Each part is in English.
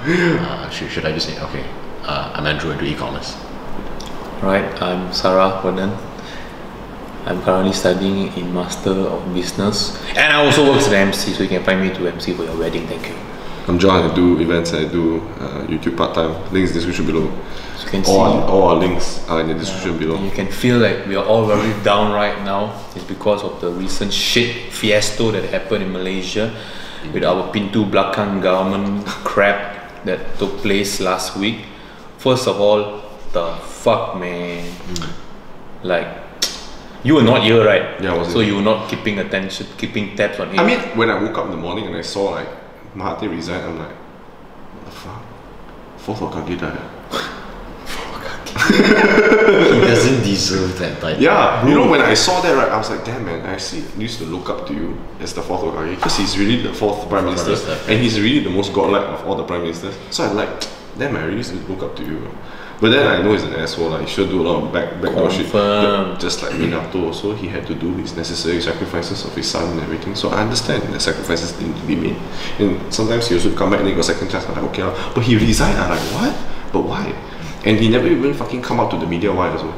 Should I just say, okay, I'm Andrew into e-commerce. Right, I'm Sarah Vernon. I'm currently studying in Master of Business, and I also work as an MC, so you can find me to MC for your wedding. Thank you. I'm John. I do events. I do YouTube part time. Links in the description below. So you can see all our links are in the description below. And you can feel like we are all very down right now. It's because of the recent shit fiasco that happened in Malaysia with our Pintu Belakang government crap that took place last week. First of all, the fuck, man. Like, you were not here, right? Yeah, I wasn't. So you were not keeping attention, keeping tabs on him. I mean, when I woke up in the morning and I saw like Mahathir resign, I'm like, what the fuck? Fourth Hokage died. He doesn't deserve that title. Yeah, you know, when I saw that, right, I was like, damn, man, I actually used to look up to you as the fourth Hokage because he's really the fourth prime minister, and he's really the most godlike of all the prime ministers. So I like, damn, I really used to look up to you. But then I know he's an asshole, like, he should do a lot of backdoor shit. Just like Minato also, he had to do his necessary sacrifices of his son and everything. So I understand the sacrifices need to be made. And sometimes he also come back and he got second chance. I'm like, okay, but he resigned. I'm like, what? But why? And he never even fucking come out to the media why as well.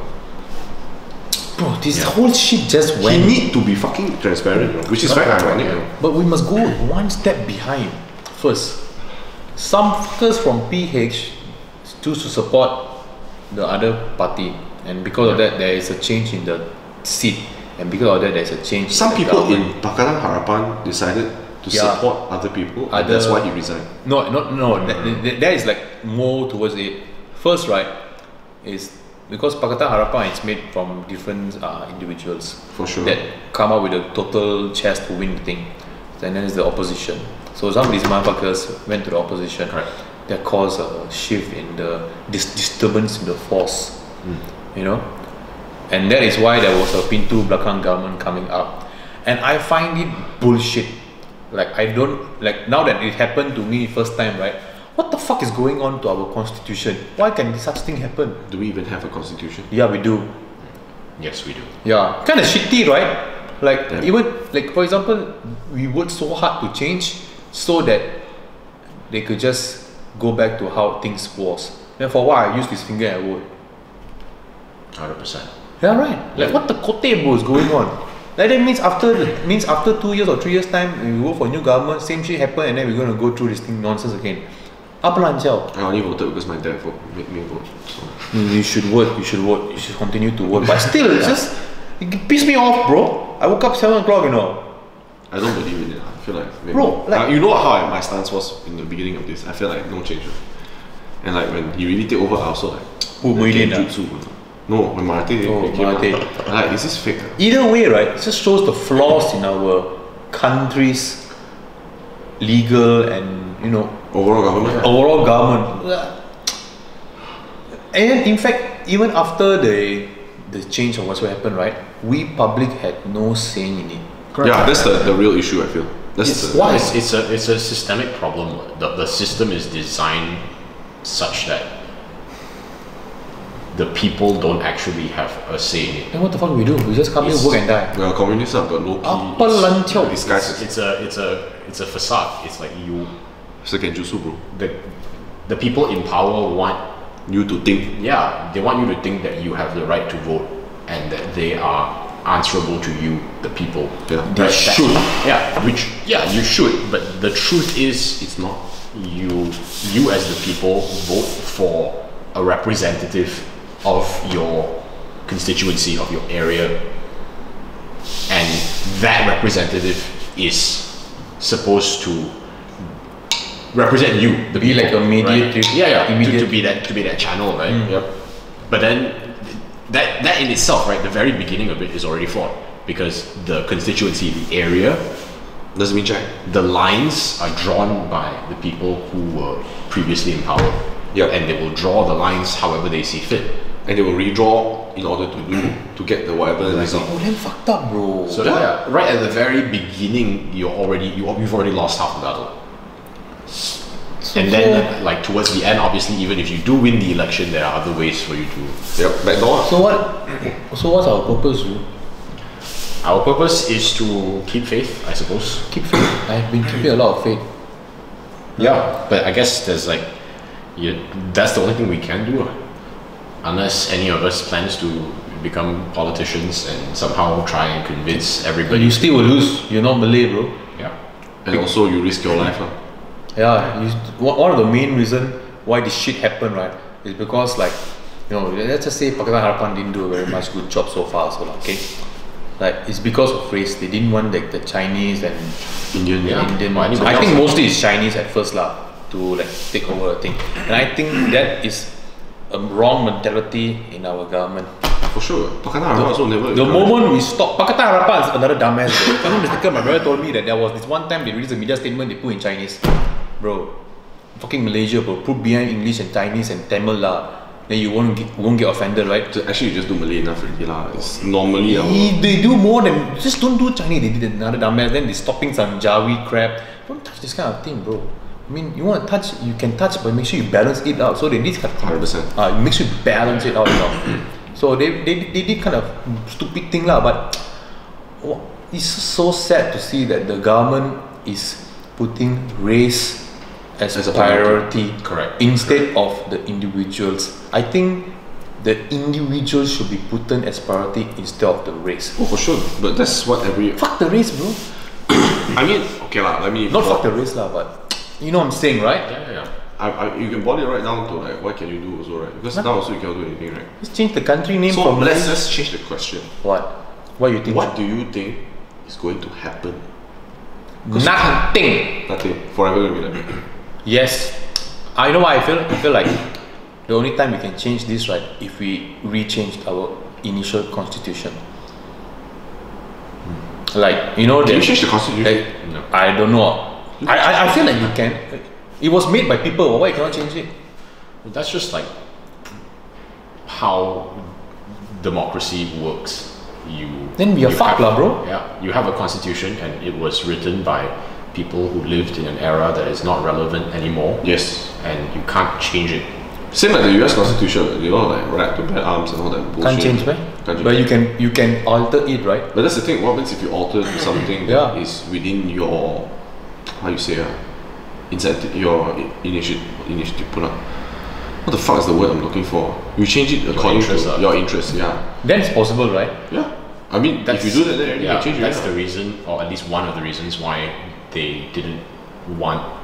Bro, this whole shit just went. He need to be fucking transparent, you know, which is very ironic. You know. But we must go one step behind. First, some fuckers from PH choose to support the other party, and because of that there is a change in the seat, and because of that there is a change some in the people government. in Pakatan Harapan decided to support other people, and that's why he resigned. No, that is like more towards it. First, right, is because Pakatan Harapan is made from different individuals for sure that come up with a total chance to win the thing, and then there's the opposition. So some of these motherfuckers went to the opposition, right? That caused a shift in the disturbance in the force, you know, and that is why there was a Pintu Belakang government coming up, and I find it bullshit. Like, I don't like, now that it happened to me first time, right? What the fuck is going on to our constitution? Why can such thing happen? Do we even have a constitution? Yeah, we do. Yes, we do. Yeah, kind of shitty, right? Like, even like, for example, we worked so hard to change so that they could just go back to how things was. Then for what I use this finger and wood. 100%. Yeah, right. Like, what the kote bro is going on? Like, that means after 2 years or 3 years time, we go for a new government, same shit happen, and then we're gonna go through this thing nonsense again. Apa lanjiao? I only voted because my dad made me vote. So. You should vote. You should vote. You should continue to vote. But still, it's just, it pissed me off, bro. I woke up 7 o'clock, you know. I don't believe in it. I feel like maybe, bro, like, you know how my stance was in the beginning of this. I feel like no change. And like when he really take over, I also like jutsu. No, when Mahathir came out, like, is this fake? Either way, right, it just shows the flaws in our country's legal and, you know, overall government. Overall government. And in fact, even after the change of what's happened, right, we public had no say in it. Correct. Yeah, that's the real issue, I feel. Why? It's a systemic problem. The system is designed such that the people don't actually have a say in it. Then what the fuck we do? We just come here, work and die. Well, communists have got low key. It's a facade. It's like you. It's like Genjutsu, bro. The people in power want you to think. Yeah, they want you to think that you have the right to vote and that they are answerable to you, the people. Yeah, they should. You should. But the truth is, it's not. You as the people vote for a representative of your constituency, of your area, and that representative is supposed to represent you, the be people, like a mediator, right? To be that channel, right? Yep. But then that in itself, right, the very beginning of it is already flawed because the constituency, the area, doesn't mean jack. The lines are drawn by the people who were previously in power. Yep. And they will draw the lines however they see fit. And they will redraw in order to get the whatever result. Oh, then fucked up, bro. So right at the very beginning, you've already lost half the battle. And then, like, towards the end, obviously, even if you do win the election, there are other ways for you to. Yep, backdoor. So what's our purpose, bro? Our purpose is to keep faith, I suppose. Keep faith. I've been keeping a lot of faith. Yeah, but I guess there's like that's the only thing we can do. Unless any of us plans to become politicians and somehow try and convince But everybody. you still will lose. You're not Malay, bro. Yeah. And also you risk your life. Yeah, one of the main reason why this shit happened, right, is because like, let's just say Pakatan Harapan didn't do a very much good job so far, so okay, like it's because of race. They didn't want like the Chinese and Indian, Indian. Or anybody I think else. mostly it's Chinese at first lah to like take over the thing, and I think that is a wrong mentality in our government. For sure. Pakatan Harapan also never. The moment we stop, Pakatan Harapan is another dumbass. Bro. If I'm not mistaken, my brother told me that there was this one time they released a media statement they put in Chinese. Bro, fucking Malaysia, bro. Put behind English and Chinese and Tamil lah. Then you won't get offended, right? So actually, you just do Malay enough already lah. It's normally They do more than just don't do Chinese. They did another dumbass. Then they stopping some Jawi crap. Don't touch this kind of thing, bro. I mean, you want to touch, you can touch, but make sure you balance it out. So they did kind of 100%. make sure you balance it out. So they did kind of stupid thing lah. But it's so sad to see that the government is putting race as a priority, Correct. instead of the individuals. I think the individuals should be put as priority instead of the race. Oh, for sure. But that's what every. Fuck the race, bro. I mean, okay lah. Let me. Not fuck the race lah, but you know what I'm saying, right? Yeah. You can boil it right down to like what can you do also, right? Because now also you cannot do anything, right? Let's change the country name So from let's change the question. What? What you think? What do you think is going to happen? Nothing. Nothing. Forever gonna be like that. Yes. I know what I feel. I feel like the only time we can change this, right, if we re-changed our initial constitution. Like, Can you change the constitution? No. I don't know. I feel like you can. It was made by people. Why you cannot change it? That's just like how democracy works. Then we are fucked lah, bro. Yeah, you have a constitution and it was written by people who lived in an era that is not relevant anymore. Yes. And you can't change it. Same like the US Constitution, like right to bear arms and all that bullshit. Can't change, right? Can't change. But you can alter it, right? But that's the thing. What happens if you alter something Yeah. that is within your, how you say, incentive, your initiative? Put up. What the fuck is the word I'm looking for? You change it according interest, to your interest. Yeah. Then it's possible, right? Yeah. I mean, if you do that, then you can change it. That's the reason, or at least one of the reasons why they didn't want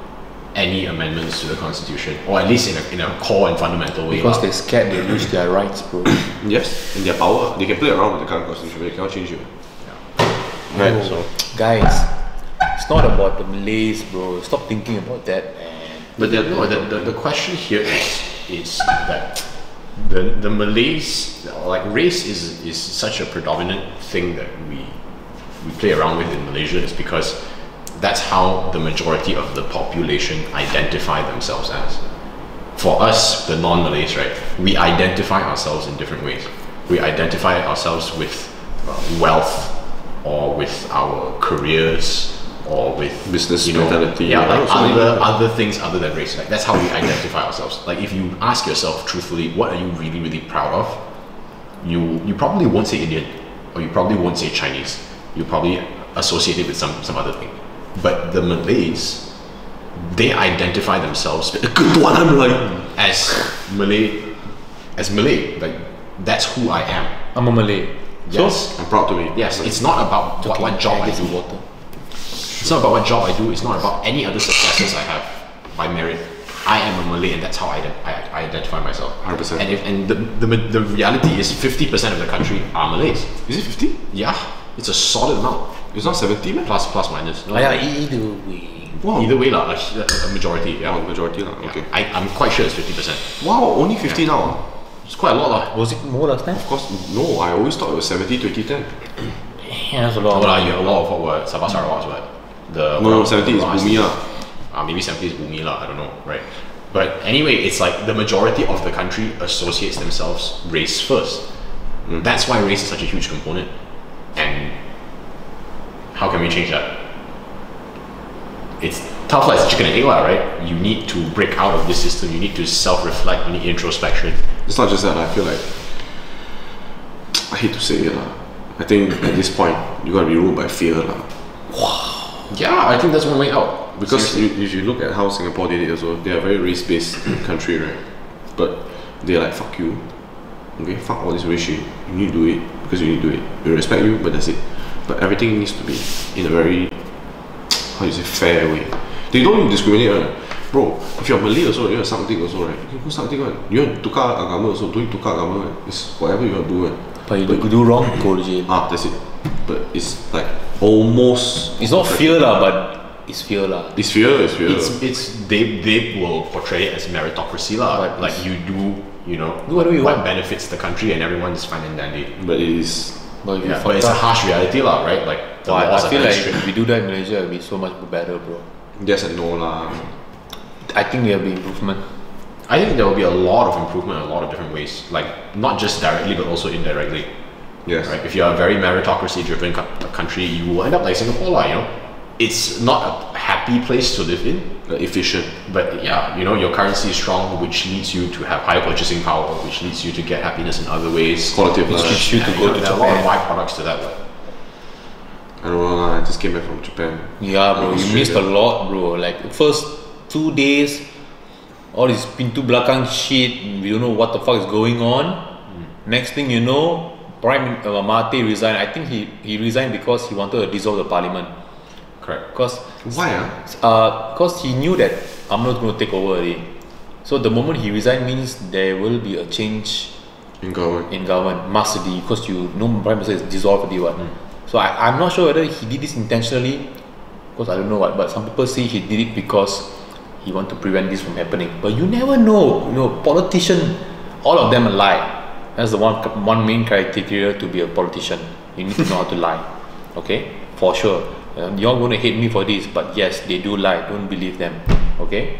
any amendments to the constitution, or at least in a core and fundamental way. Because they're scared they lose their rights, bro. Yes, and their power. They can play around with the current constitution, but they cannot change it. Right. Oh, So, guys, it's not about the Malays, bro. Stop thinking about that, man. but the question here is that the Malays, like race is such a predominant thing that we play around with in Malaysia, is because that's how the majority of the population identify themselves as. For us, the non-Malays, right, we identify ourselves in different ways. We identify ourselves with wealth, or with our careers, or with Business mentality. Yeah, like So other things other than race. Like that's how we identify ourselves. Like if you ask yourself truthfully, what are you really, really proud of? You probably won't say Indian, or you probably won't say Chinese. You probably associate it with some other thing. But the Malays, they identify themselves as Malay. Like that's who I am. I'm a Malay. Yes. I'm proud to be. Yes, it's not about what job I do. Water. It's not about what job I do. It's not about any other successes I have by merit. I am a Malay, and that's how I identify myself. 100%. And the reality is 50% of the country are Malays. Is it 50? Yeah, it's a solid amount. It's not 70, man. Plus minus. No, Either way. Wow. Either way, a majority. Yeah. Oh, majority lah. Okay. I'm quite sure it's 50%. Wow, only 50 now. It's quite a lot lah. Was it more last time? Of course, no. I always thought it was 70, 20, 10. Yeah, that's a lot. You have a lot of what were Sabah Sarawak, right? No, 70 is Bumi lah. Maybe 70 is Bumi lah, I don't know, right? But anyway, it's like the majority of the country associates themselves race first. That's why race is such a huge component. And how can we change that? It's tough like chicken and egg lah, right? You need to break out of this system. You need to self-reflect. You need introspection. It's not just that. I feel like, I hate to say it lah. I think at this point you gotta be ruled by fear lah. Yeah, I think that's one way out. Because if you look at how Singapore did it also, they are a very race-based country, right? But they're like, fuck you. Okay, fuck all this race shit. You need to do it because you need to do it. We respect you, but that's it. But everything needs to be in a very, how do you say, fair way. They don't discriminate, right? Bro, if you're Malay also, you're something also, right? You can go something, right? You want to tukar agama also, don't tukar agama, right? It's whatever you want to do, right? But you do wrong, go to jail. That's it. But it's like almost. It's not fear lah, but it's fear lah. It's fear. They will portray it as meritocracy lah. Right. Like you do, you know, Do whatever you what want. benefits the country and everyone is fine and dandy. But it is. But Yeah, but it's a harsh reality lah, right? Like the laws I are feel very like strict. if we do that in Malaysia, it'll be so much better, bro. Yes and no lah. I think there'll be improvement. I think there will be a lot of improvement in a lot of different ways, like not just directly but also indirectly. Yes. Right? If you're a very meritocracy-driven country, you will end up like Singapore, lah. You know, it's not a happy place to live in, Efficient. but yeah, you know, your currency is strong, which leads you to have higher purchasing power, which leads you to get happiness in other ways. Quality of Which life. leads you to Yeah, go you know, to there are a lot of Japan. byproducts to that. But I don't know lah. I just came back from Japan. Yeah, bro, you missed a lot, bro. Like the first 2 days, all this pintu belakang shit. We don't know what the fuck is going on. Next thing you know, Mahathir resigned. I think he resigned because he wanted to dissolve the parliament. correct. Because Why ah? because he knew that I'm not going to take over already. So the moment he resigned means there will be a change In government. in government. Must be because you know prime minister is dissolved already. What? So I'm not sure whether he did this intentionally. Because I don't know what. But some people say he did it because he want to prevent this from happening. But you never know. You know, politician, all of them lie. That's the one main criteria to be a politician. You need to know how to lie. Okay, for sure. You're going to hate me for this, but yes, they do lie. Don't believe them. Okay.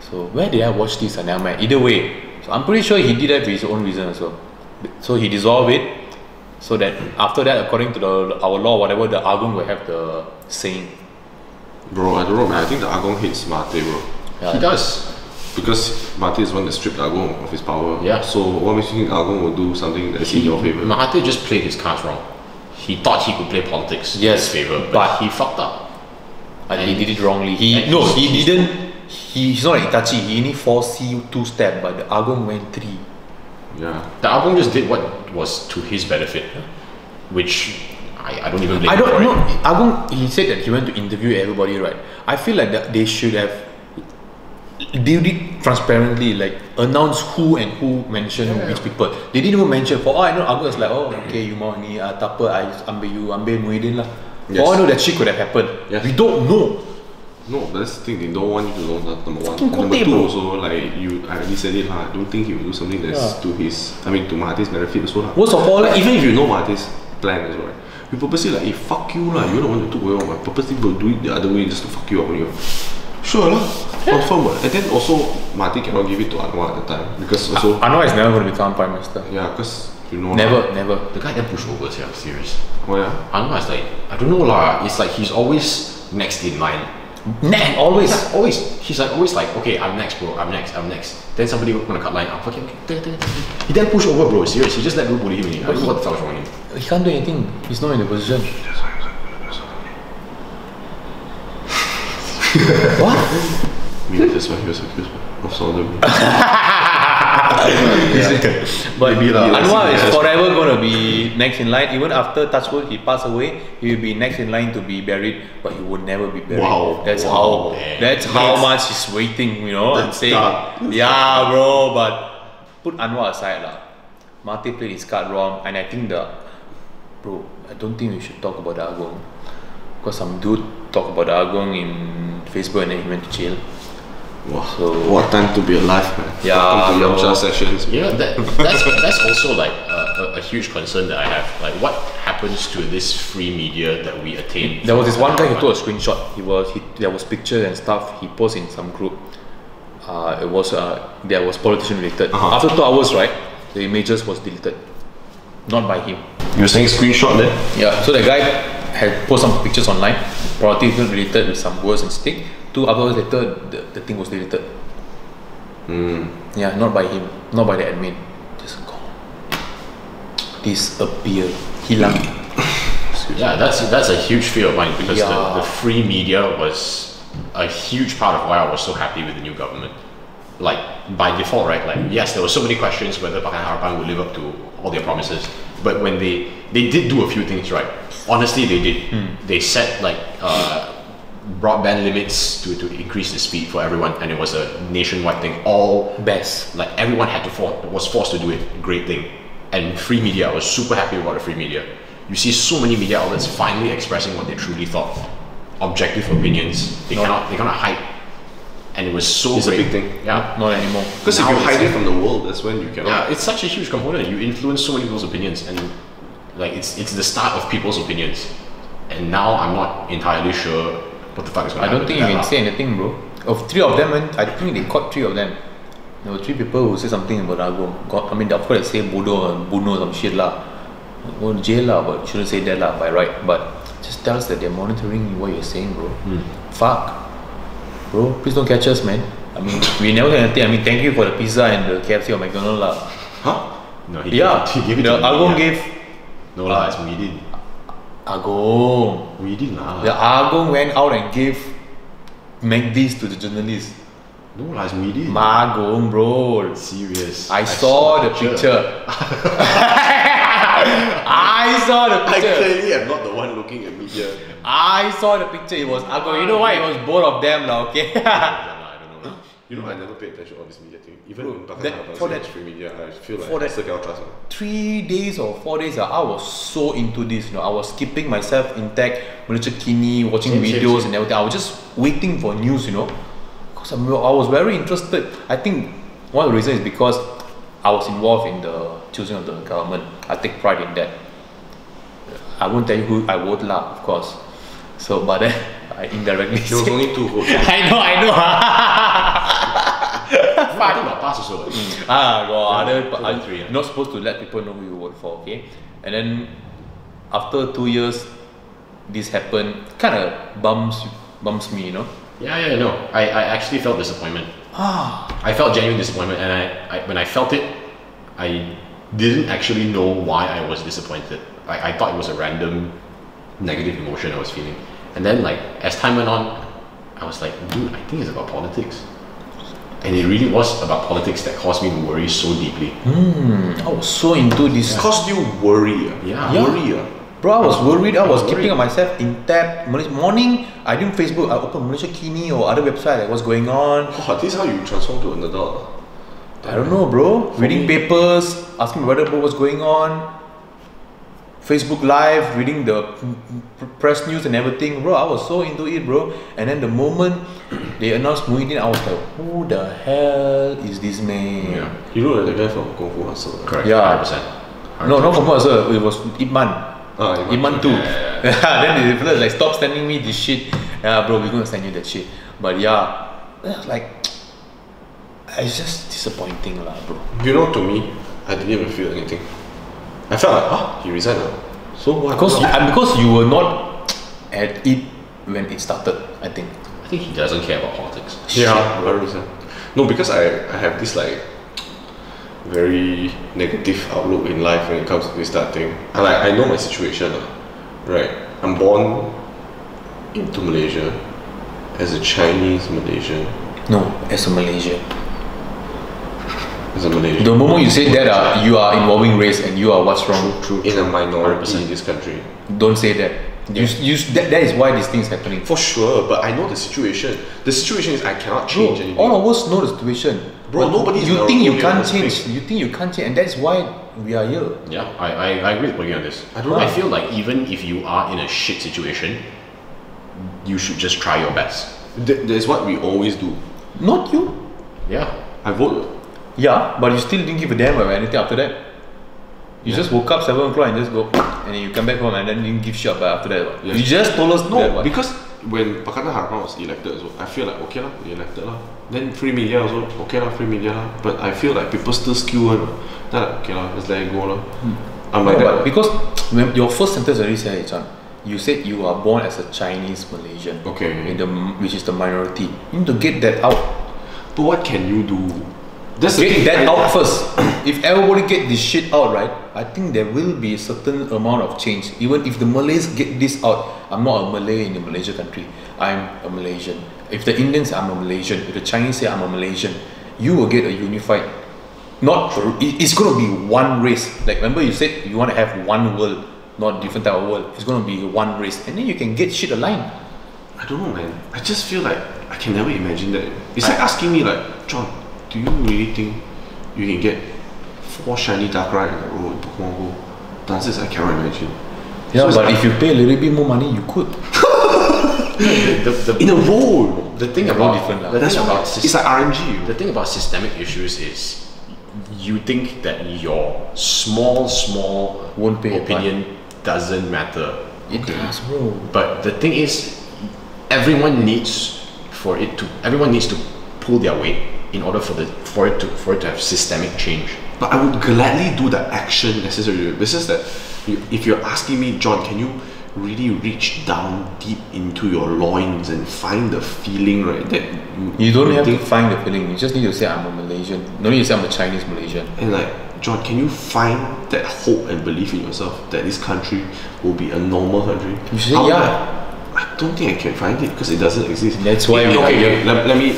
So where did I watch this? And either way, so I'm pretty sure he did that for his own reason as well. So he dissolved it, so that after that, according to our law, whatever, the Agong will have the saying. Bro, I don't know, man. I think the Agong hates Mahathir, bro. Yeah. He does. Because Mahathir is one that stripped Agong of his power. Yeah. So what makes you think Agong will do something that's in your favor? Mahathir just played his cards wrong. He thought he could play politics in Yes, his favor, but but- he fucked up. And he did it wrongly. and He didn't. He's not like Itachi. He only foresee 2 steps, but the Agong went 3. Yeah. The Agong just did what was to his benefit, which I don't even blame I him don't for know. it. Agong, he said that he went to interview everybody, right? I feel like that they should have did it transparently, like announce who and who mentioned which people. They didn't even mention. For all I know, Agong was like, oh, okay, you mau ni, tak apa, I ambil Muhyiddin lah. Yes. For all I know, that shit could have happened. Yes. We don't know. No, but that's the thing. They don't want you to know that, number one. Fucking And number kote, two, bro. also, like I already said it, I don't think he will do something that's to his, to Mahathir's benefit also. Lah. Worst of all, Like, even if you know Mahathir's plan as well, right? You purposely like, fuck you lah, you're the one who took away all my purposely will do it the other way just to fuck you up on you. Sure lah, confirm what. And then also, Mahathir cannot give it to Anwar at the time because also, Anwar is never going to become prime minister. yeah, because you know. Never, lah. never. The guy then pushed over, yeah, serious. Oh yeah. Anwar is like, I don't know lah. It's like he's always next in line. Always. Yeah, always. He's like always like, okay, I'm next, bro. I'm next. Then somebody gonna cut line. Okay. He then pushed over, bro. Serious. He just let people bully him. I don't know what the fuck is wrong with him. He can't do anything. He's not in the position. What? Maybe that's why he was accused of sodomy. But Maybe lah. Anwar is Yes. forever going to be next in line. Even after Touchwood he passed away, he will be next in line to be buried, but he would never be buried. Wow. That's Wow. how much he's waiting, you know, and That's saying, dark. yeah, bro. But put Anwar aside, lah. Mahathir played his card wrong, and I think bro, I don't think we should talk about the Agong, because some dude talked about the Agong in Facebook and then he went to jail. Wow. So- What time to be alive, man. Yeah, Welcome to bro. Yamcha sessions. You know that's also like a huge concern that I have. Like, what happens to this free media that we attain? There was this one guy who took a screenshot. There was pictures and stuff. He posted in some group. There was politician related. After 2 hours, right, the images was deleted, not by him. You're saying screenshot there? Yeah. So the guy had posted some pictures online, politician related with some words and stick. 2 hours later, the thing was deleted. Yeah, not by him, not by the admin. Just gone. Disappear. Hilang. Yeah, that's a huge fear of mine because Yeah. the free media was a huge part of why I was so happy with the new government. Like by default, right? Like yes, there were so many questions whether Pakatan Harapan would live up to all their promises. But when they did do a few things right. Honestly, they did. They set like broadband limits to increase the speed for everyone, and it was a nationwide thing. All Best. like everyone had to was forced to do it. Great thing. And free media, I was super happy about the free media. You see so many media outlets finally expressing what they truly thought, objective opinions. They cannot hide, and it was so It's a great. big thing. Yeah, Not anymore. Because if Now you it's hide like- it from the world, that's when you cannot. yeah, it's such a huge component. You influence so many people's opinions, and like it's the start of people's opinions. And now I'm not entirely sure what the fuck is going I to happen. don't think to you that can lah. say anything, bro. Of 3 of them, I think they caught 3 of them. There were 3 people who said something about Agong. I mean, of course, they say Bodo and Buno some shit lah. Go to jail lah, but you shouldn't say that lah by right. But just tell us that they're monitoring what you're saying, bro. Fuck, bro. Please don't catch us, man. I mean, we never get anything. I mean, thank you for the pizza and the KFC or McDonald's lah. Huh? No, Yeah, he gave it the to me, Agong yeah. gave No lah, it's Muhyiddin. Agong. Muhyiddin lah. The Agong went out and gave McD's to the journalists. No lah, it's Muhyiddin. Magong, bro. Serious. I saw the picture. I saw the I picture. clearly am not the one looking at media. I saw the picture. It was Agong. You know why? It was both of them, lah. Okay. I don't know. You know, I never pay attention to all this media thing. Even Bro, in Pakatan that- Harapan, for so that- much free media, I feel like for I that- still cannot trust. 3 days or 4 days, I was so into this. I was keeping myself intact, Malaysia Kini, watching Same, videos same. and everything. I was just waiting for news, because I was very interested. I think one of the reasons is because I was involved in the choosing of the government. I take pride in that. I won't tell you who I vote lah, of course. So, but then I indirectly There was say- only 2 votes. I know. I think about pass also. Got other. Two and three, Not supposed to let people know who you vote for, okay? And then after 2 years, this happened. Kind of bums me, Yeah, no. I actually felt disappointment. I felt genuine disappointment, and I when I felt it, I didn't actually know why I was disappointed. Like I thought it was a random negative emotion I was feeling, and then like as time went on, I was like, dude, I think it's about politics, and it really was about politics that caused me to worry so deeply. I was so into this. Caused you worry. Yeah. Worry. Bro, I was worried. I was worried. keeping myself intact. Morning, I didn't Facebook. I opened Malaysia Kini or other website. Like what's going on? Oh, this is how you transform to an adult. I don't know, bro. Reading papers, asking my brother what's going on. Facebook Live, reading the press news and everything, bro. I was so into it, bro. And then the moment they announced Muhyiddin, I was like, who the hell is this man? Yeah. You know like the guy from Kung Fu Hustle. Correct. Yeah. 100%. No, not from us, sir. It was Ip Man. Iman too. Then they like stop sending me this shit. Yeah, bro, we're gonna send you that shit. But yeah, like it's just disappointing, lah, bro. You know, to me, I didn't even feel anything. I felt like, he resigned. So what? Because you were not at it when it started, I think. I think he doesn't care about politics. Yeah, 100%. No, because I have this like very negative outlook in life when it comes to this that thing. I know my situation, right? I'm born into Malaysia as a Chinese Malaysian. No, as a Malaysian. As a Malaysian. The moment you say that, you are involving race and you are what's wrong. True. In a minority 100%. in this country. Don't say that. That is why this thing is happening. For sure, but I know the situation. The situation is I cannot change Bro, anything. all of us know the situation. Bro, But nobody is you in a think you room can't here change. speak. You think you can't change, and that's why we are here. Yeah, I agree with you on this. I don't know. I feel like even if you are in a shit situation, you should just try your best. That's what we always do. Not you. Yeah. I vote. Yeah, but you still didn't give a damn about anything after that. You just woke up 7 o'clock and just go, and then you come back home and then didn't give shit about after that. What? Yes. You just told us No, that. What? because when Pakatan Harapan was elected, so I feel like okay lah, they elected lah. Then free media also okay lah, free media lah. But I feel like people still skew one. Then like, okay lah, let's let it go lah. I'm like No, that. but because when your first sentence already said it, Chan. You said you are born as a Chinese Malaysian. Okay. Which is the minority. You need to get that out. But what can you do? That's the Get thing. that out first. If everybody get this shit out, right, I think there will be a certain amount of change. Even if the Malays get this out, I'm not a Malay in the Malaysia country. I'm a Malaysian. if the Indians say I'm a Malaysian, if the Chinese say I'm a Malaysian, you will get a unified. It's going to be one race. Like remember you said you want to have one world, not different type of world. It's going to be one race, and then you can get shit aligned. I don't know, man. I just feel like I can never imagine that. It's like asking me, like, John, do you really think you can get 4 shiny Darkrai in a row in Pokemon Go? The answer is I cannot imagine. Yeah, so but if you pay a little bit more money, you could. In a row. The thing about That's why it's like RNG. The thing about systemic issues is you think that your small Won't pay opinion doesn't matter. It does, bro. But the thing is, everyone needs to pull their weight in order for it to have systemic change. But I would gladly do the action necessary. It's just that if you're asking me, John, can you really reach down deep into your loins and find the feeling, right? That you don't have to find the feeling. You just need to say I'm a Malaysian. No need to say I'm a Chinese Malaysian. And like, John, can you find that hope and belief in yourself that this country will be a normal country? You say yeah. I don't think I can find it because it doesn't exist. That's why let me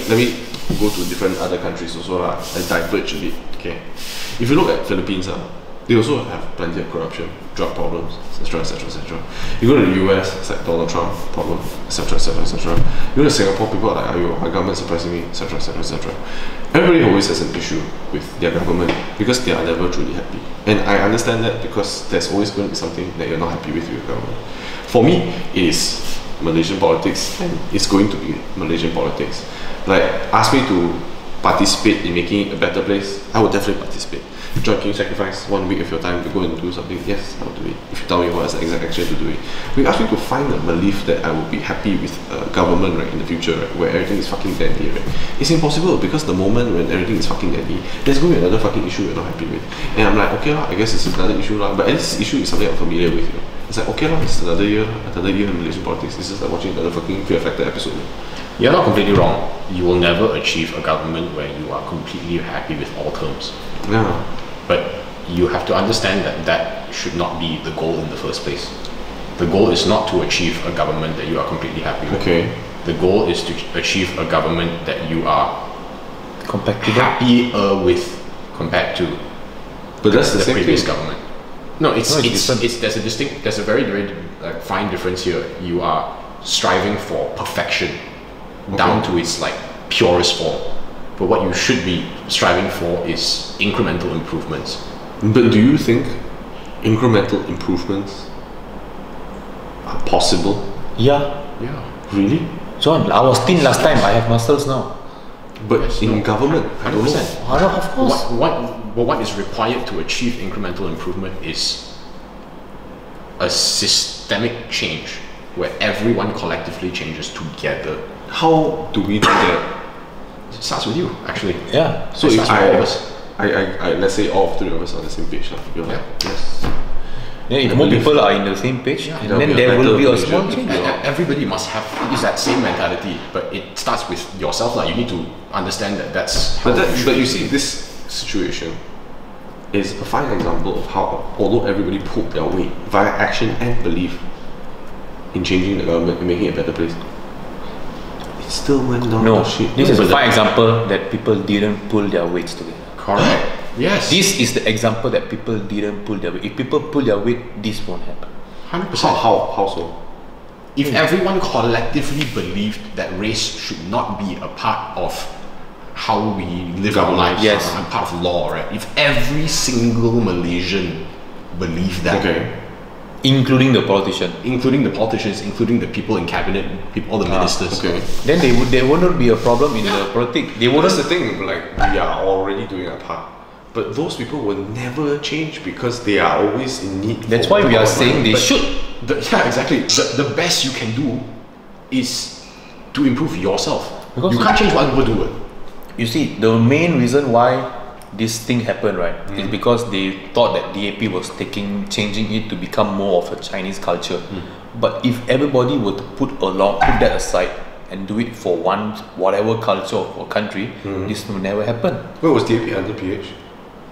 go to different other countries also and diverge a bit. Okay, if you look at Philippines, they also have plenty of corruption, drug problems, etc., etc., etc. You go to the US, it's like Donald Trump problem, etc., etc., etc. You go to Singapore, people are like, "Ayo, my government surprising me," etc., etc., etc. Everybody always has an issue with their government because they are never truly happy, and I understand that because there's always going to be something that you're not happy with your government. For me, it is Malaysian politics, and it's going to be Malaysian politics. Like, ask me to participate in making it a better place, I would definitely participate. John, can you sacrifice 1 week of your time to go and do something? Yes, I will do it. If you tell me what's the exact action to do it. We ask me to find a belief that I will be happy with government, right, in the future, right, where everything is fucking dandy, right. It's impossible because the moment when everything is fucking dandy, there's going to be another fucking issue you're not happy with. And I'm like, okay lah, I guess it's another issue lah, but at least this issue is something I'm familiar with, you know. It's like, okay lah, it's another year in Malaysian politics. It's just like watching another fucking Fear Factor episode. You're not completely wrong. You will never achieve a government where you are completely happy with all terms. Yeah. But you have to understand that that should not be the goal in the first place. The goal is not to achieve a government that you are completely happy with. Okay. The goal is to achieve a government that you are happier with compared to but that's the same previous thing. government. No, there's a very fine difference here. You are striving for perfection down to its like purest form. But what you should be striving for is incremental improvements. But do you think incremental improvements are possible? Yeah. Really? John, I was thin last time. I have muscles now. But yes, in government, I don't know. Of course. What is required to achieve incremental improvement is a systemic change where everyone collectively changes together. How do we do that? It starts with you, actually. Yeah. So if I let's say all 3 of us are on the same page, you're like, yes. Yeah, if more people are in the same page, and then there will be a small change. Everybody must have that same mentality, but it starts with yourself. You need to understand that that's how but you see, this situation is a fine example of how, although everybody pulled their weight via action and belief in changing the government and making it a better place, it still went down to shit. This is a fine example that people didn't pull their weights together. Correct. Yes. This is the example that people didn't pull their weight. If people pull their weight, this won't happen. 100%. How so? If everyone collectively believed that race should not be a part of how we live our lives, and part of law, right? If every single Malaysian believed that, including the politicians, including the people in cabinet, all the ministers, then there wouldn't be a problem in the politics. That's the thing. Like, we are already doing our part. But those people will never change because they are always in need. That's why we are saying they should. Exactly. The best you can do is to improve yourself. Because you can't change what people do. You see, the main reason why this thing happened, right, is because they thought that DAP was changing it to become more of a Chinese culture. But if everybody were to put that aside and do it for whatever culture or country, this will never happen. Where was DAP under PH?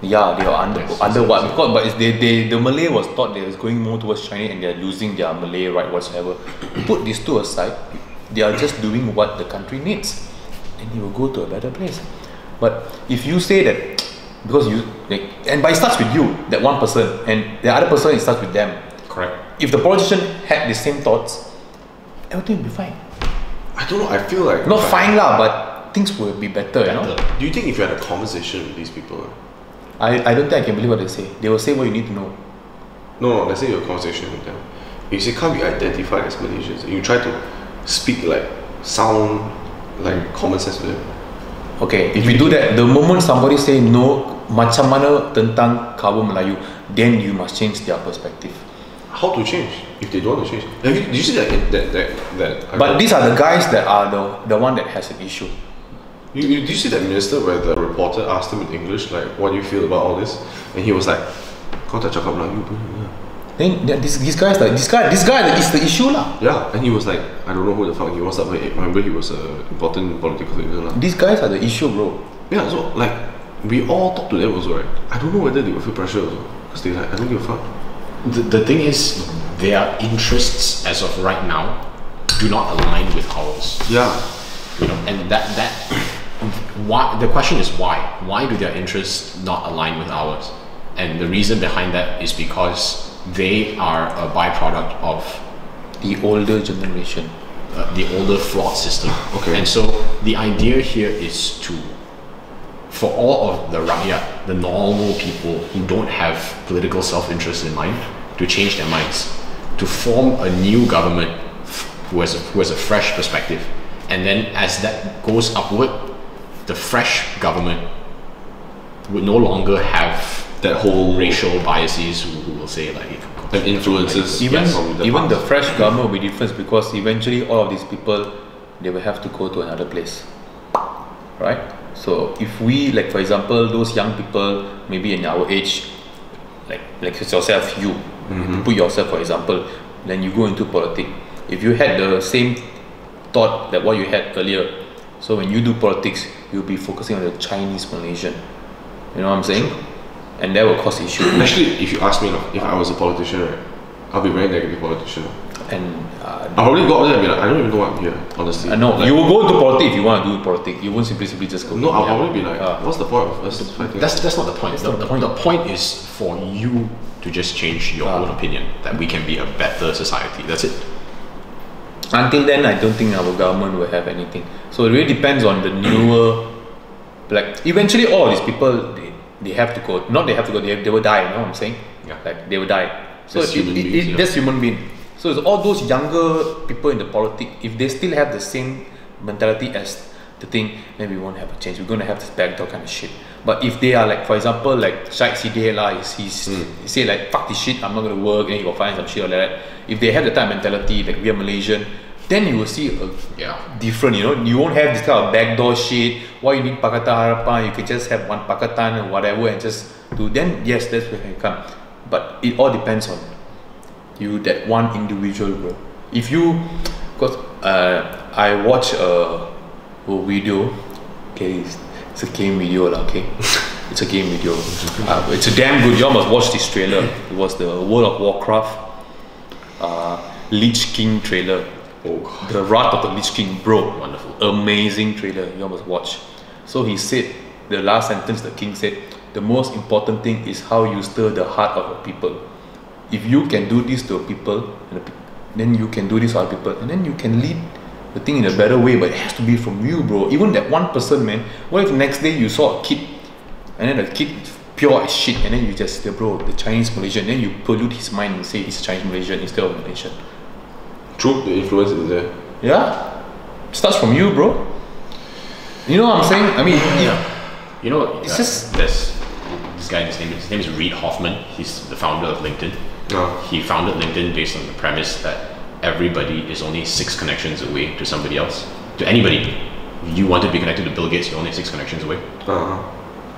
Yeah, they were under what? Because, but the Malay was thought they was going more towards China and they're losing their Malay right whatsoever. Put these two aside, they are just doing what the country needs, and you will go to a better place. But if you say that because you but it starts with you, that one person, and the other person, it starts with them. Correct. If the politician had the same thoughts, everything will be fine. I don't know. I feel like Not fine lah, but things will be better. You know. Do you think if you had a conversation with these people? I don't think I can believe what they say. They will say what you need to know. No, let's say you have a conversation with them. You say can't be identified as Malaysians, and you try to speak like sound like common sense with them. Okay, if you do that, the moment somebody say no, macam mana tentang kaum Melayu, then you must change their perspective. How to change if they don't want to change? Did you see that? But these are the guys that are the one that has an issue. Did you see that minister where the reporter asked him in English like, what do you feel about all this? And he was like, kau tak cakap Melayu pun. Then this guy is the issue lah. Yeah, and he was like, I don't know who the fuck he was. I remember he was an important political figure lah. These guys are the issue, bro. Yeah, so like we all talk to them also, right? I don't know whether they will feel pressure also, because they like, I don't give a fuck. The thing is, their interests as of right now do not align with ours. Yeah. You know, and that why, the question is why? Why do their interests not align with ours? And the reason behind that is because they are a byproduct of The older generation. the older flawed system. Okay. And so the idea here is for all of the rakyat, the normal people who don't have political self-interest in mind, to change their minds, to form a new government who has a fresh perspective. And then as that goes upward, the fresh government would no longer have That whole racial biases who will say like and influences Even from the past. fresh government will be different because eventually all of these people, they will have to go to another place, right? So if we, like for example, those young people maybe in our age, like yourself, you put yourself for example, then you go into politics. If you had the same thought that what you had earlier, so when you do politics, you'll be focusing on the Chinese Malaysian. You know what I'm saying? And that will cause issues. Actually, if you ask me, if I was a politician, right, I'll be a very negative politician. And I'll probably go out there and be like, I don't even know why I'm here, honestly. no, like, you will go into politics if you want to do politics. You won't simply just go. No, I'll probably be like, what's the point of us fighting? that's not the point. The point is for you to just change your own opinion, that we can be a better society. That's it. Until then, I don't think our government will have anything. So it really depends on the newer. Like eventually, all these people they have to go. Not they have to go. They will die. You know what I'm saying? Yeah. Like they will die. So That's human beings, that's human being. So it's all those younger people in the politics. If they still have the same mentality as the thing, then we won't have a change. We're gonna have this backdoor kind of shit. But if they are like, for example, like Syed Sideh lah, he say like fuck this shit, I'm not gonna work, and he will find some shit or like that. If they have the type of mentality like we are Malaysian, then you will see a different. You know, you won't have this kind of backdoor shit. Why you need Pakatan Harapan? You can just have one Pakatan or whatever and just do. Then yes, that's where it come. But it all depends on you, that one individual, bro. If you, because I watch a video. Okay, it's a game video lah. Okay, it's a game video. It's a damn good. You all must watch this trailer. It was the World of Warcraft Lich King trailer. Oh god. The Wrath of the Lich King, bro. Wonderful. Amazing trailer. You all must watch. So he said, the last sentence the king said, the most important thing is how you stir the heart of a people. If you can do this to a people, then you can do this to other people, and then you can lead the thing in a better way. But it has to be from you, bro. Even that one person, man. What if next day you saw a kid, and then the kid is pure as shit, and then you just say, bro, the Chinese Malaysian, then you pollute his mind and say he's Chinese Malaysian instead of Malaysian. True, the influence is there. Yeah, starts from you, bro. You know what I'm saying? I mean, You know, it's just this guy. His name is Reid Hoffman. He's the founder of LinkedIn. He founded LinkedIn based on the premise that everybody is only 6 connections away to somebody else. To anybody, you want to be connected to Bill Gates, you're only 6 connections away.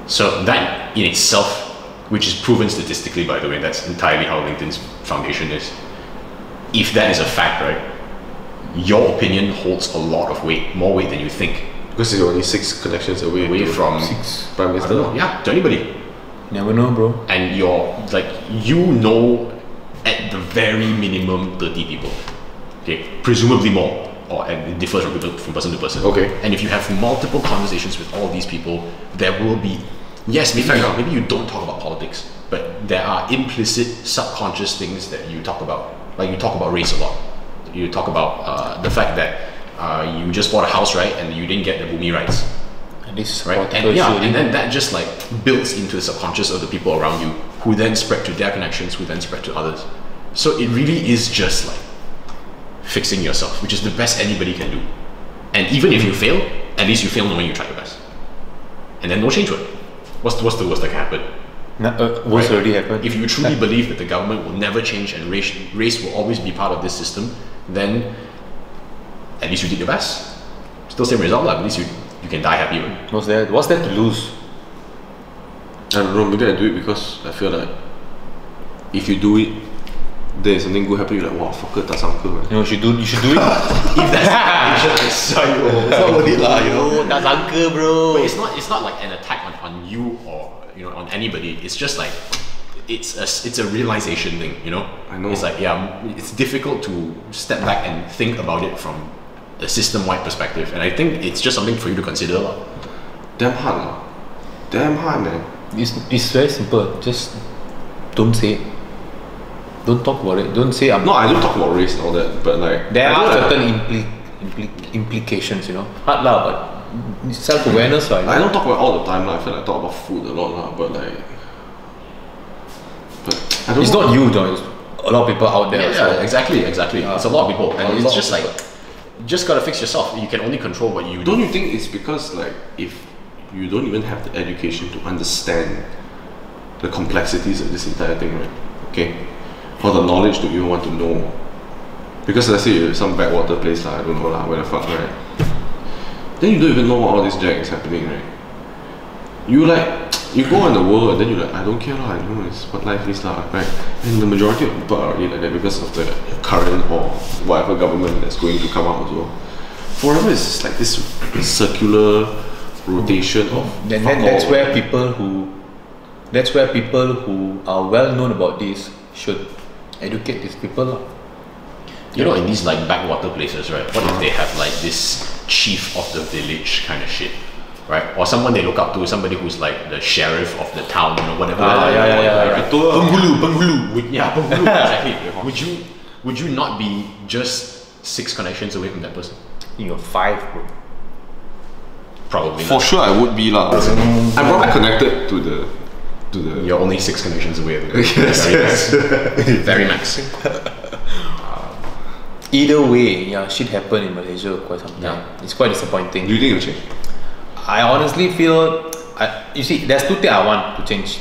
So that in itself, which is proven statistically, by the way, that's entirely how LinkedIn's foundation is. If that is a fact, right, your opinion holds a lot of weight, more weight than you think. Because you're only 6 connections away from Prime Minister. Yeah, to anybody. never know, bro. And you're like, you know, at the very minimum 30 people. Okay, presumably more. and it differs from person to person. Okay. And if you have multiple conversations with all these people, there will be, yes, maybe you don't talk about politics, but there are implicit, subconscious things that you talk about. Like you talk about race a lot. You talk about the fact that you just bought a house, right, and you didn't get the Bumi rights. And this is right? And then that just like builds into the subconscious of the people around you, who then spread to their connections, who then spread to others. So it really is just like fixing yourself, which is the best anybody can do. And even if you fail, at least you fail knowing you tried your best. And then no change to it. What's the worst that can happen? What's already happened? If you truly believe that the government will never change and race will always be part of this system, then at least you did your best. Still same result, at least you can die happy. What's there to lose? I don't know, maybe I do it because I feel like if you do it, there's something good happening. You're like, wow, fucker, tak sangka, man. You should do it. If that's the it's not worth it lah, you know. Tak sangka, bro. But it's not like an attack on you or on anybody. It's just like it's a realization thing, you know. I know. It's like it's difficult to step back and think about it from a system-wide perspective, and I think it's just something for you to consider lah. Damn hard, man. It's very simple. Just don't say it. Don't talk about it. Don't say No, I don't talk about race and all that, but like there are certain implications, you know. Hard lah, but self-awareness, right? I don't talk about it all the time. I feel like I talk about food a lot, but I don't. It's not you, though. It's a lot of people out there. Yeah, exactly. It's a lot of people, and it's just like you just gotta fix yourself. You can only control what you do. Don't you think it's because like if you don't even have the education to understand the complexities of this entire thing, right? Okay, or the knowledge to even want to know? Because let's say you're some backwater place, I don't know lah, where the fuck, right? Then you don't even know what all this jack is happening, right? You go in the world and then you're like, I don't care lah, I know it's what life is lah, right? And the majority of people are already like that because of the current or whatever government that's going to come out as well. Forever it's just like this circular rotation of that's where people who are well known about this should educate these people lah. You know, in these like backwater places, right? What if they have like this chief of the village kind of shit, right? Or someone they look up to, somebody who's like the sheriff of the town, whatever. Penghulu. Yeah, Penghulu, exactly. Would you not be just 6 connections away from that person? You're 5, bro. Probably. For sure, I would be lah. I'm probably connected to the. You're only 6 connections away. Yes. Very max. Either way, shit happened in Malaysia quite some time. Yeah. It's quite disappointing. Do you think it'll change? I honestly feel, you see, there's 2 things I want to change.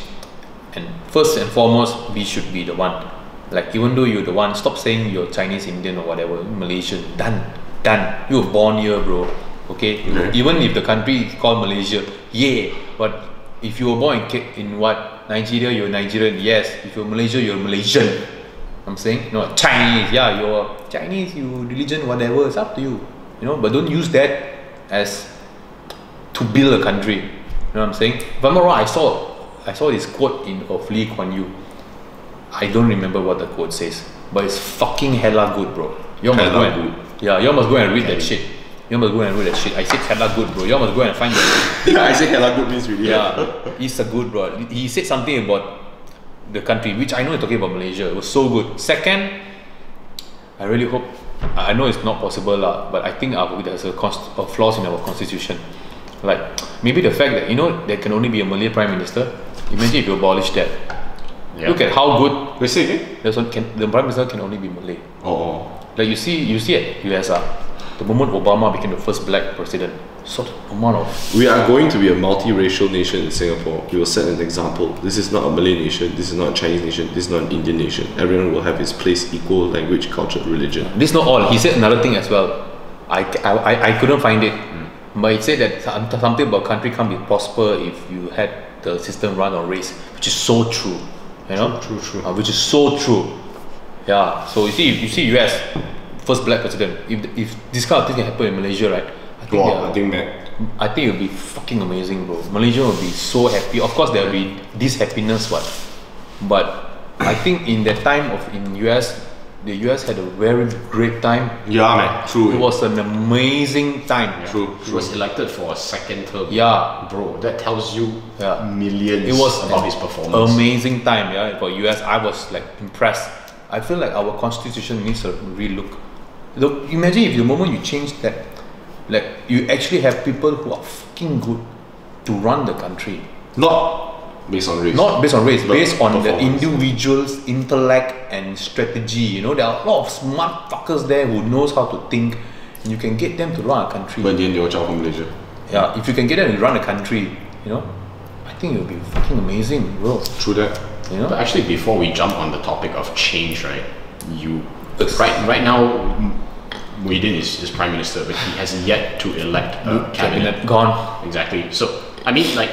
And first and foremost, we should be the one. Like, even though you're the one, stop saying you're Chinese, Indian or whatever, Malaysian, done. You were born here, bro. Okay? Even if the country is called Malaysia, but if you were born in what? Nigeria, you're Nigerian, yes. If you're Malaysia, you're Malaysian. I'm saying, no, Chinese, you're Chinese, you religion, whatever, it's up to you. But don't use that as to build a country. You know what I'm saying? If I'm not wrong, I saw this quote of Lee Kuan Yew. I don't remember what the quote says, but it's fucking hella good, bro. You must go and read that shit. I said hella good, bro. You must go and find that. I said hella good means really. He's a good, bro. He said something about the country, which I know you're talking about Malaysia. It was so good. Second, I really hope, I know it's not possible lah, but I think there's a flaws in our constitution. Like maybe the fact that there can only be a Malay Prime Minister. Imagine if you abolish that. Yeah. Look at how good. Wait, say again? The Prime Minister can only be Malay. Like you see at US the moment Obama became the first black president, sort of amount of. We are going to be a multiracial nation in Singapore. We will set an example. This is not a Malay nation. This is not a Chinese nation. This is not an Indian nation. Everyone will have his place, equal language, culture, religion. This is not all. He said another thing as well. I couldn't find it, but he said that something about country can't be prosper if you had the system run on race, which is so true. True. Which is so true. Yeah. So you see US first black president. If this kind of thing can happen in Malaysia, right? I think it will be fucking amazing, bro. Malaysia will be so happy. Of course, there will be this happiness, but I think in that time in US, the US had a very great time. Yeah, man. True. It was an amazing time. True. He was elected for a second term. Yeah. Bro, that tells you Yeah. millions It was about his performance. amazing time, yeah, for US. I was like impressed. I feel like our constitution needs a relook. Look, imagine if the moment you change that, like you actually have people who are fucking good to run the country. Not based on race. Not based on race, But based on the performance. individual's intellect and strategy. You know, there are a lot of smart fuckers there who knows how to think, and you can get them to run a country. But in the end, they were child from Malaysia. Yeah, if you can get them to run a country, you know, I think it will be fucking amazing, bro. True that. You know, But actually, before we jump on the topic of change, right? Right now, Muhyiddin is prime minister, but he has yet to elect a cabinet. gone. Exactly. So I mean, like,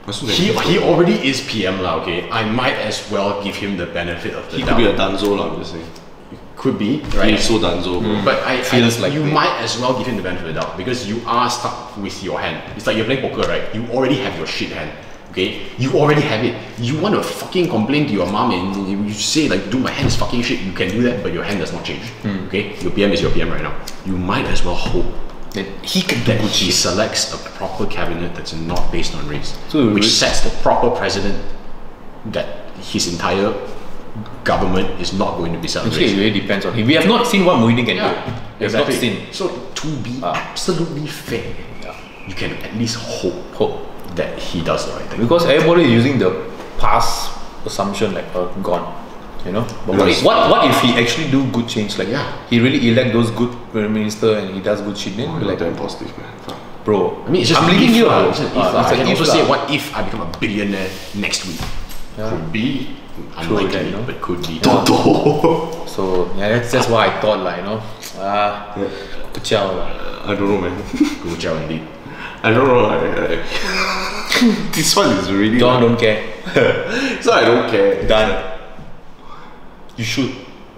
He he already is PM lah. Okay, I might as well give him the benefit of the could doubt. be a danzo lah, I'm just saying. Could be, right? He's so danzo, bro. But Feels like you it. might as well give him the benefit of the doubt because you are stuck with your hand. It's like you're playing poker, right? You already have your shit hand. Okay, you already have it. You want to fucking complain to your mom and you say like, "Dude, my hand is fucking shit." You can do that, but your hand does not change. Okay, your PM is your PM right now. You might as well hope That he can do that good he shit. selects a proper cabinet that's not based on race, So which we- sets the proper precedent that his entire government is not going to be set on Actually, race. it really depends on him. We have not seen what Muhyiddin can do. We have not exactly. seen. So to be absolutely fair, you can at least hope that he does the right thing. Because everybody is using the past assumption like gone. You know? But Because- what if he actually do good change? Like Yeah. he really elect those good prime minister and he does good shit, then You're be like, damn positive, man. Fuck. bro, I mean, it's just I'm an leaving if you. lah. Bro. It's an if Ah, lah. it's I an can if also say, lah. what if I become a billionaire next week? Yeah. Could be True unlikely, that, you know. but could be. Toto. So yeah, that's what I thought, like, you know. Kacau lah. I don't know, man. Good job indeed. I don't know. This one is really. John don't care. So I don't care. Done. You should.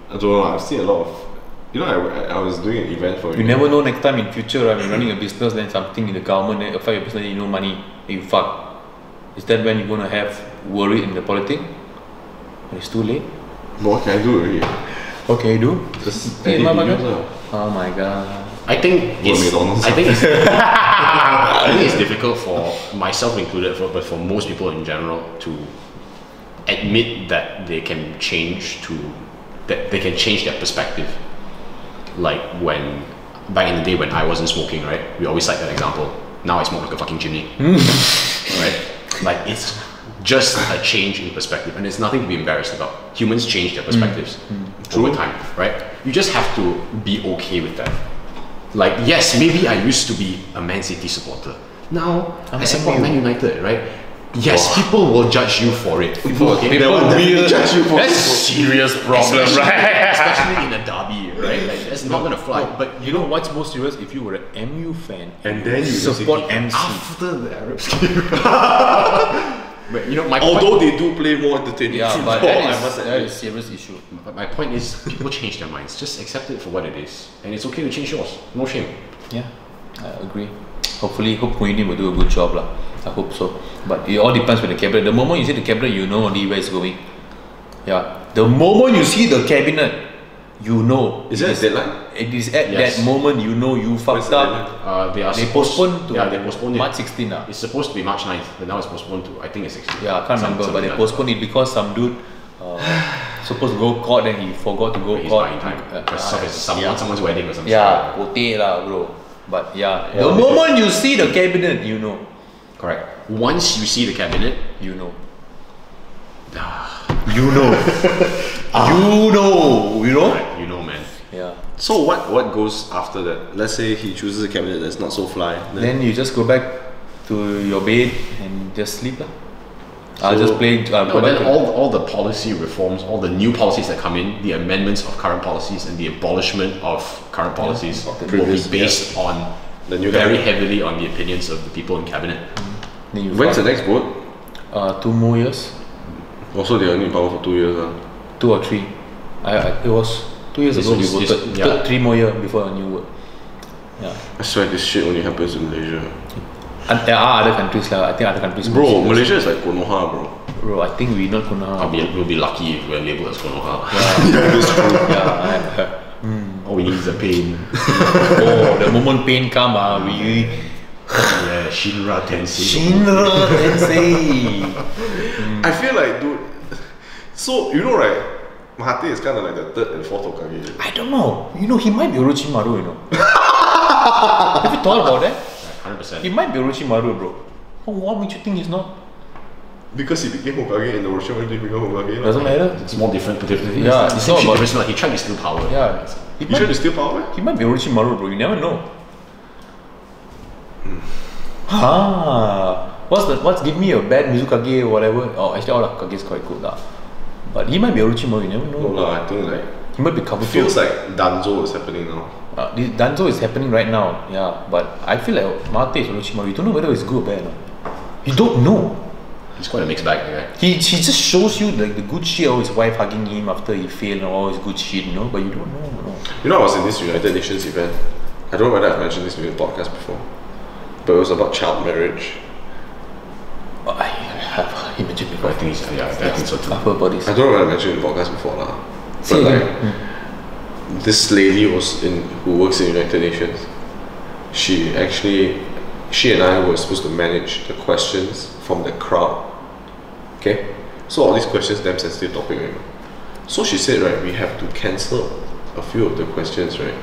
I don't know. I've seen a lot of. You know, I was doing an event for You never know next time in future, right? When you're running a business, then something in the government, then affect your business, you know money, then you fuck. Is that when you're gonna have worry in the politics? When it's too late? But what can I do already? What can you do? Just Hey, edit Mama, videos guys. lah. Oh my god. I think it's, McDonald's. I think it's, I think it's difficult for myself included, but for most people in general to admit that they can change that they can change their perspective. Like when back in the day when I wasn't smoking, right? We always cite that example. Now I smoke like a fucking chimney, right? Like it's just a change in perspective, and there's nothing to be embarrassed about. Humans change their perspectives over time, right? You just have to be okay with that. Like, yes, maybe I used to be a Man City supporter. Now I support Man United, right? Yes, people will judge you for it. People will judge you for That's it. serious problem, right? Especially in a derby, right? Like, that's not gonna fly. But You know what's most serious? If you were an MU fan And then you support basically- MC. after the Arabs came, but you know, my Although point, they do play more entertaining Yeah, football, but I must that admit. is serious issue. but my point is, people change their minds. Just accept it for what it is, and it's okay to change yours. No shame. Yeah, I agree. Hopefully, hope Muhyiddin will do a good job lah. I hope so. But it all depends with the cabinet. The moment you see the cabinet, you know only where it's going. Yeah. The moment you see the cabinet, you know. Is there a deadline? It is at Yes. that moment you know you fucked the up. They are They supposed- postponed to they postponed March it. 16 lah. It's supposed to be March 9th, but now it's postponed to I think it's 16th. Yeah, I can't remember, but they postponed it because some dude supposed to go court, then he forgot to go He's court. buying time. Uh, Because of yeah. someone's wedding or something. Yeah, pote lah, bro. But yeah, the moment you see the cabinet, you know. Correct. Once you see the cabinet, You know. You know. You know. You know. you know, man. Yeah. So what goes after that? Let's say he chooses a cabinet that's not so fly. Then you just go back to your bed and just sleep lah. I'll just play. No, Go back then to all the policy reforms, all the new policies that come in, the amendments of current policies and the abolishment of current policies of the will be previous- based on The new very cabinet. heavily on the opinions of the people in cabinet. then you When's the fuck. next vote? 2 more years, Also, they are only in power for 2 years. 2 or 3. It was 2 years ago we This- voted. yeah. 3 more years before a new vote. Yeah. I swear this shit only happens in Malaysia. And there are other countries lah. I think other countries. Bro, Malaysia is like Konoha, bro. Bro, I think we're not gonna. We'll be lucky if we're labeled as Konoha. That's true. Yeah. All we need is a pain. Oh, the moment pain come, we. Yeah, Shinra Tensei. Shinra Tensei. I feel like, dude. So you know, right? Mahate is kind of like the third and fourth Hokage. I don't know. You know, he might be Orochimaru. You know. Have you thought about that? 100%. He might be Orochimaru, bro. Oh, what makes you think he's not? Because he became Hokage and the Orochimaru didn't become Hokage. Doesn't matter. It's more different, but different. Yeah, it's not about- different. He tried to steal power. Yeah. You trying to steal power? He might be Orochimaru, bro. You never know. What's give me a bad Mizukage or whatever? Oh, actually all Hokage is quite good lah. But he might be Orochimaru. You never know. No lah, I think like He might be Kabuto. feels like Danzo is happening now. This Danzo is happening right now. Yeah, but I feel like Mate is Orochimaru. You don't know whether it's good or bad. No? You don't know. He's quite a mixed bag, okay? He just shows you like the good shit of his wife hugging him after he failed and all his good shit, you know. But you don't know. No. You know, I was in this United Nations event. I don't know whether I've mentioned this in the podcast before, but it was about child marriage. I have imagined I before. think I think so too. I've heard about this. I don't know whether I mentioned it in the podcast before lah. See, But like, this lady who works in United Nations. She and I were supposed to manage the questions from the crowd. Okay, so all these questions, damn sensitive topic, right? So she said, right, we have to cancel a few of the questions, right,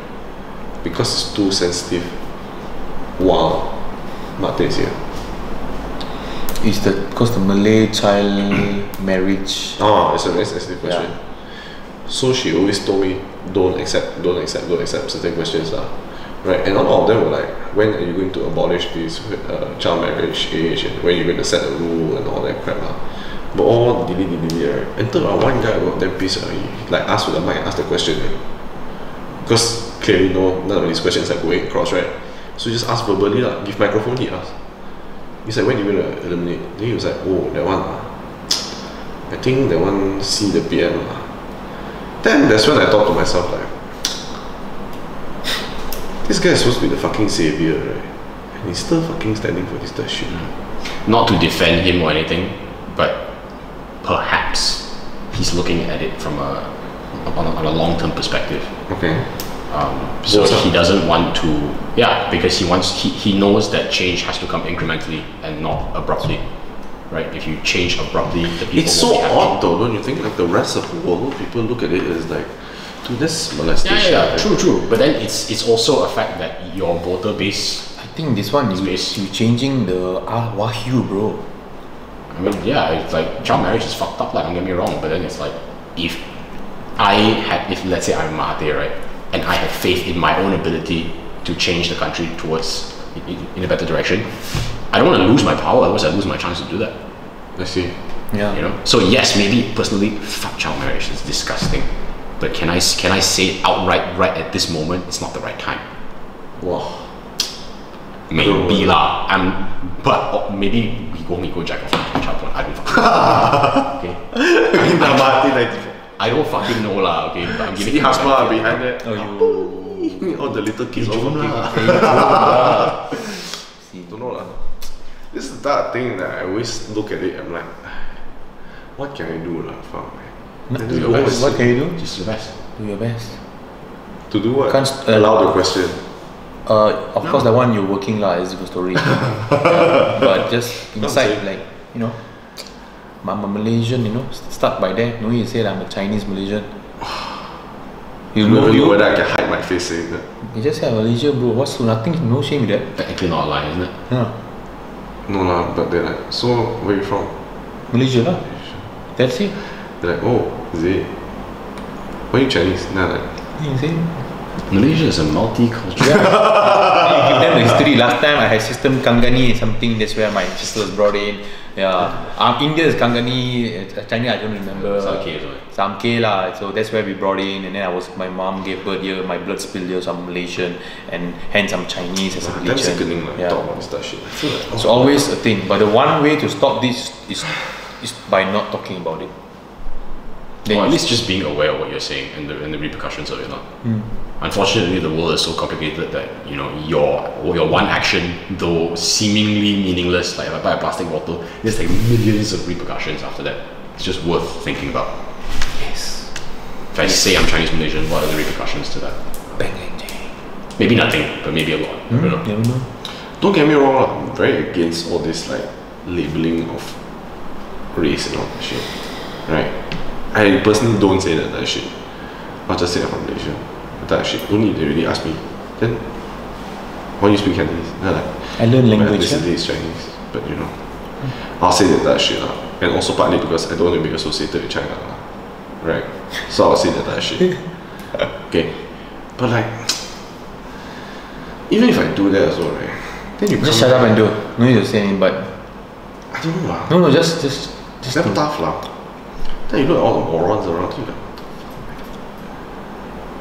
because it's too sensitive. Wow, Mate is here. Is because the Malay child marriage? Oh, it's a very sensitive question. So she always told me, don't accept certain questions lah. Right, and a lot of them were like, when are you going to abolish this child marriage age, and when you're going to set a rule and all that crap lah. But all delete, right? Until one guy got damn pissed, like asked with the mic, asked the question, right? Because clearly none of these questions are going across, right? So just ask verbally lah, give microphone, he asked. He's like, when are you going to eliminate? Then he was like, oh, that one I think that one see the PM lah. Then that's when I thought to myself like, this guy is supposed to be the fucking savior, right? And he's still fucking standing for this shit. Not to defend him or anything, but perhaps he's looking at it from on a long-term perspective. Okay. So he doesn't want to, because he knows that change has to come incrementally and not abruptly, right? If you change abruptly, the people It's won't so be happy. odd though, don't you think? Like the rest of the world, people look at it as like, dude, that's molestation. Yeah, true. But then it's also a fact that your voter base. I think this one is you changing the Wahyu, bro. I mean, it's like child marriage is fucked up. Like, don't get me wrong, but then it's like if let's say I'm Mahathir, right, and I have faith in my own ability to change the country towards in a better direction, I don't want to lose my power. Otherwise, I lose my chance to do that. I see. Yeah. You know. So yes, maybe personally, fuck child marriage. It's disgusting. But can I say outright right at this moment it's not the right time? Wow. Maybe lah. But maybe we go jack off on child porn. I don't fucking know. Okay. I don't fucking know lah. Okay, but I'm giving See you Hasma behind that. Oh, you. All the little kids all fucking. Don't know lah. This is that thing that I always look at it. I'm like, what can I do lah? Fuck man. Do your best. What can you do? Just your best. Do your best. To do what? Can't allow the question. Of course, the one you're working lah is a good story. But just inside, like, you know, I'm a Malaysian, you know, start by there. No, you say I'm a Chinese Malaysian. I don't know whether I can hide my face saying that. You just say Malaysia, bro. What's nothing? No shame with that. Technically not a lie, isn't it? Yeah, No lah, but they're like, so where you from? Malaysia lah. That's it. They're like, oh, is it? Why are you Chinese? Nah, like, You see? Malaysia is a multicultural. You give them the history. Last time I had system Kangani something. That's where my sister was brought in. Yeah. India is Kangani. China I don't remember. Some K lah. So that's where we brought in. And then my mom gave birth here. My blood spilled here. So I'm Malaysian, and hence I'm Chinese as a damn religion. sickening like, talk about this shit. I feel like, It's always a thing. But the one way to stop this is by not talking about it. Or at least just being aware of what you're saying and the repercussions of it. Unfortunately, the world is so complicated that your one action, though seemingly meaningless, like if I buy a plastic bottle, there's like millions of repercussions after that. It's just worth thinking about. Yes. If I say I'm Chinese Malaysian, what are the repercussions to that? Bang. Maybe nothing, but maybe a lot. I don't know. Never know. Don't get me wrong, I'm very against all this like labeling of race and all that shit. Right? I personally don't say that shit. I'll just say I'm from Malaysia. That shit. Only they really ask me, then why do you speak Cantonese? They're like, I learn language. Ethnicity is Chinese, but I'll say that shit and also partly because I don't want to be associated with China right? So I'll say that shit. Okay, but like, even if I do that as well, right? Then you just shut up and do. No need to say anything, but I don't know lah. No, just damn tough lah. Then you look at all the morons around you, like,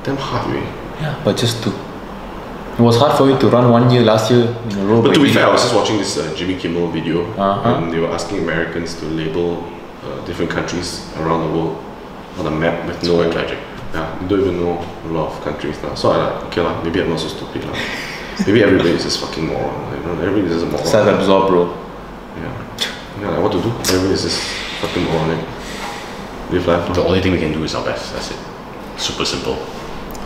damn hard way. Yeah, but just do. It was hard for you to run 1 year last year in a row. But to be fair, I was just watching this Jimmy Kimmel video, and they were asking Americans to label different countries around the world on a map with no tragic. Yeah, you don't even know a lot of countries now. So I like, okay lah, maybe I'm not so stupid lah. Maybe everybody is just fucking moron. Everybody is just a moron. Self-absorbed, bro. Yeah, like what to do? Everybody is just fucking moronic. Live life. The only thing we can do is our best. That's it. Super simple.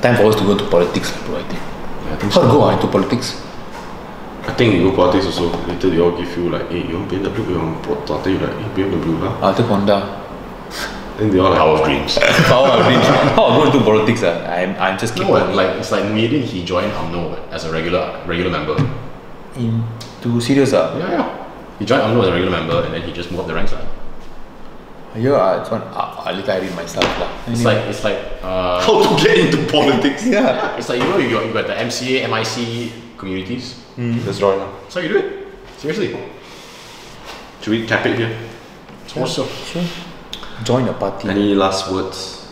Time for us to go to politics, bro. I think. Yeah, I think How to so. go into politics? I think you go politics also. Later they all give you like, hey, you want BMW, you want Proton. Then you like, hey, BMW lah. I take Honda. Then they all like, Power of dreams. Power of dreams. How I go into politics? I'm just keep on like it's like immediately he joined UMNO as a regular member. into serious Yeah. He joined UMNO as a regular member and then he just moved up the ranks. Yeah, it's one. Later I read myself lah. It's like how to get into politics? Yeah. it's like you got the MCA, MIC communities. Let's join now. That's how you do it. Seriously. Should we cap it here? Also. Sure. Join the party. Any last words?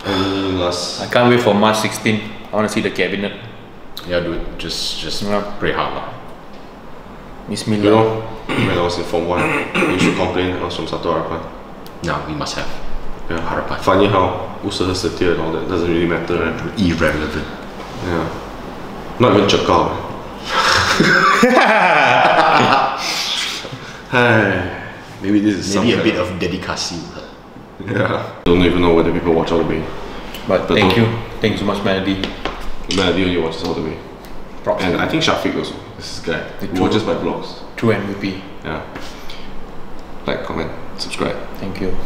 Any last? I can't wait for March 16. I want to see the cabinet. Yeah, dude. Just Yeah. pray hard lah. Bismillah. You know, when I was in Form 1, you should complain I was from Satu Harapan. No, we must have Yeah. Harapan. Funny how Usaha Setia and all that doesn't really matter, right? Irrelevant. Yeah. Not even Chakal. Maybe this is Maybe a some bit kind of dedication. Yeah. Don't even know whether people watch all the way. But But thank don't- you. Thanks so much, Melody. Melody only watches all the way. Props. And I think Shafiq also. This guy. He true. watches my vlogs. True MVP. Yeah. Like, comment, subscribe. Thank you.